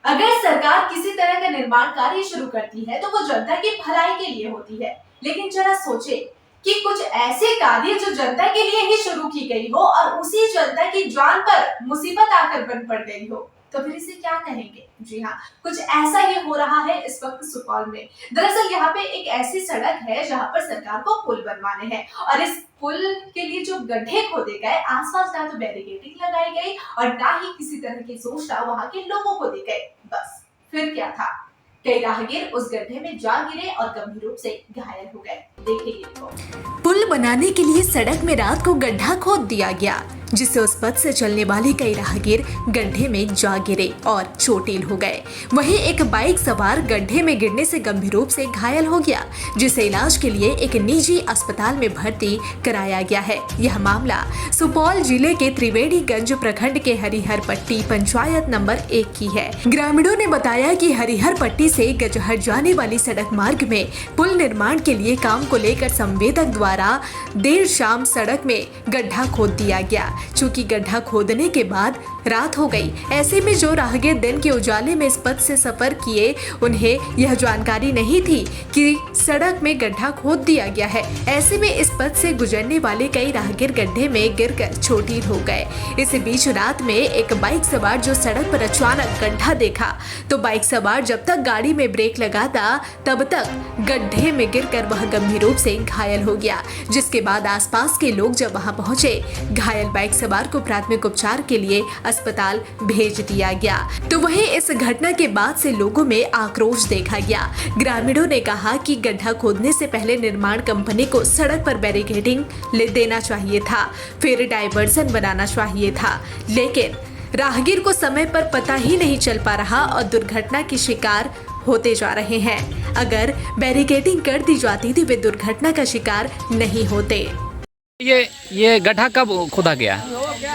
अगर सरकार किसी तरह का निर्माण कार्य शुरू करती है तो वो जनता की भलाई के लिए होती है, लेकिन जरा सोचे कि कुछ ऐसे कार्य जो जनता के लिए ही शुरू की गई हो और उसी जनता की जान पर मुसीबत आकर बन पड़ गई हो, तो फिर इसे क्या कहेंगे? जी हाँ, कुछ ऐसा ही हो रहा है इस वक्त सुपौल में। दरअसल यहाँ पे एक ऐसी सड़क है जहाँ पर सरकार को पुल बनवाने हैं और इस पुल के लिए जो गड्ढे खोदे गए, आसपास ना तो बैरिकेडिंग लगाई गई और ना ही किसी तरह की सूचना वहां के लोगों को दी गई। बस फिर क्या था, कई राहगीर उस गड्ढे में जा गिरे और गंभीर रूप से घायल हो गए। देखिए ये रिपोर्ट। पुल बनाने के लिए सड़क में रात को गड्ढा खोद दिया गया, जिससे उस पथ से चलने वाले कई राहगीर गड्ढे में जा गिरे और चोटिल हो गए। वहीं एक बाइक सवार गड्ढे में गिरने से गंभीर रूप से घायल हो गया, जिसे इलाज के लिए एक निजी अस्पताल में भर्ती कराया गया है। यह मामला सुपौल जिले के त्रिवेणीगंज प्रखंड के हरिहर पट्टी पंचायत नंबर 1 की है। ग्रामीणों ने बताया कि हरिहर पट्टी से गजहर जाने वाली सड़क मार्ग में पुल निर्माण के लिए काम को लेकर संवेदक द्वारा देर शाम सड़क में गड्ढा खोद दिया गया। चूंकि गड्ढा खोदने के बाद रात हो गई, ऐसे में जो राहगीर दिन के उजाले में इस पथ से सफर किए, उन्हें यह जानकारी नहीं थी कि सड़क में गड्ढा खोद दिया गया है। ऐसे में इस पथ से गुजरने वाले कई राहगीर गड्ढे में गिरकर चोटिल हो गए। इस बीच रात में एक बाइक सवार जो सड़क पर अचानक गड्ढा देखा, तो बाइक सवार जब तक गाड़ी में ब्रेक लगाता तब तक गड्ढे में गिरकर वह गंभीर रूप से घायल हो गया। जिसके बाद आसपास के लोग जब वहां पहुंचे, घायल बाइक सवार को प्राथमिक उपचार के लिए अस्पताल भेज दिया गया। तो वहीं इस घटना के बाद से लोगों में आक्रोश देखा गया। ग्रामीणों ने कहा कि गड्ढा खोदने से पहले निर्माण कंपनी को सड़क पर बैरिकेडिंग ले देना चाहिए था, फिर डायवर्सन बनाना चाहिए था, लेकिन राहगीर को समय पर पता ही नहीं चल पा रहा और दुर्घटना की शिकार होते जा रहे हैं। अगर बैरिकेडिंग कर दी जाती तो वे दुर्घटना का शिकार नहीं होते। ये गड्ढा कब खोदा गया?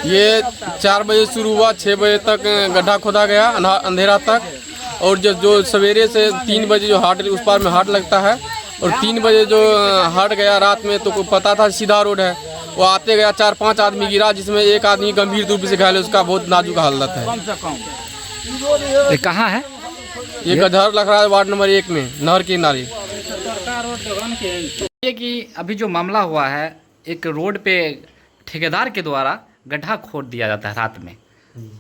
ये 4 बजे शुरू हुआ, 6 बजे तक गड्ढा खोदा गया अंधेरा तक। और जो सवेरे से 3 बजे जो हाट उस पार में हाट लगता है और 3 बजे जो हाट गया रात में, तो पता था सीधा रोड है। वो आते गया 4-5 आदमी गिरा, जिसमें एक आदमी गंभीर रूप से घायल है, उसका बहुत नाजुक हालत है। ये कहाँ है? ये गजहर लग रहा है वार्ड नंबर 1 में, नहर के किनारे। ये कि अभी जो मामला हुआ है, एक रोड पे ठेकेदार के द्वारा गड्ढा खोद दिया जाता है रात में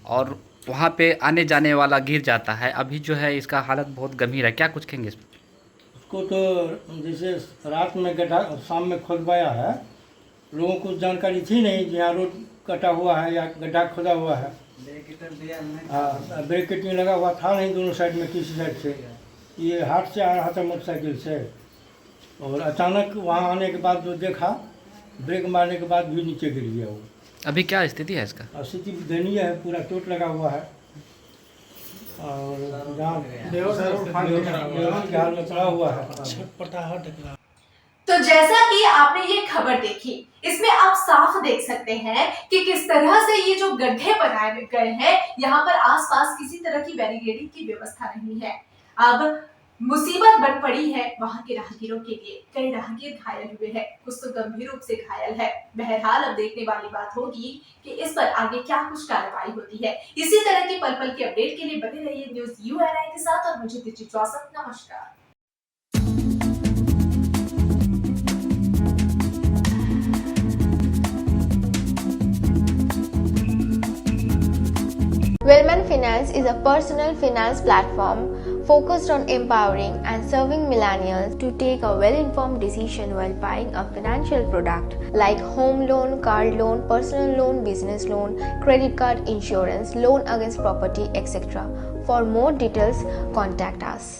और वहाँ पे आने जाने वाला गिर जाता है। अभी जो है इसका हालत बहुत गंभीर है, क्या कुछ कहेंगे इस पर? उसको तो जैसे रात में गड्ढा शाम में खोदवाया है, लोगों को जानकारी थी नहीं कि यहाँ रोड कटा हुआ है या गड्ढा खोदा हुआ है। हाँ, ब्रेकेटिंग लगा हुआ था नहीं दोनों साइड में, किसी साइड से। ये हाट से आ रहा था मोटरसाइकिल से और अचानक वहाँ आने के बाद जो देखा, ब्रेक मारने के बाद भी नीचे गिर गया वो। अभी क्या स्थिति है इसका? स्थिति दयनीय है, पूरा चोट लगा हुआ है और जहाँ के हाल में पड़ा हुआ है। तो जैसा कि आपने ये खबर देखी, इसमें आप साफ देख सकते हैं कि किस तरह से ये जो गड्ढे बनाए गए हैं, यहाँ पर आसपास किसी तरह की बैरिकेडिंग की व्यवस्था नहीं है। अब मुसीबत बन पड़ी है वहां के राहगीरों के लिए। कई राहगीर घायल हुए हैं, कुछ तो गंभीर रूप से घायल है। बहरहाल अब देखने वाली बात होगी कि इस पर आगे क्या कुछ कार्रवाई होती है। इसी तरह की पल पल के अपडेट के लिए बने रहिए न्यूज़ UNI के साथ और मुझे दीजिए इजाजत। नमस्कार। Wellman Finance is a personal finance platform focused on empowering and serving millennials to take a well-informed decision while buying a financial product like home loan, car loan, personal loan, business loan, credit card, insurance, loan against property, etc. For more details, contact us.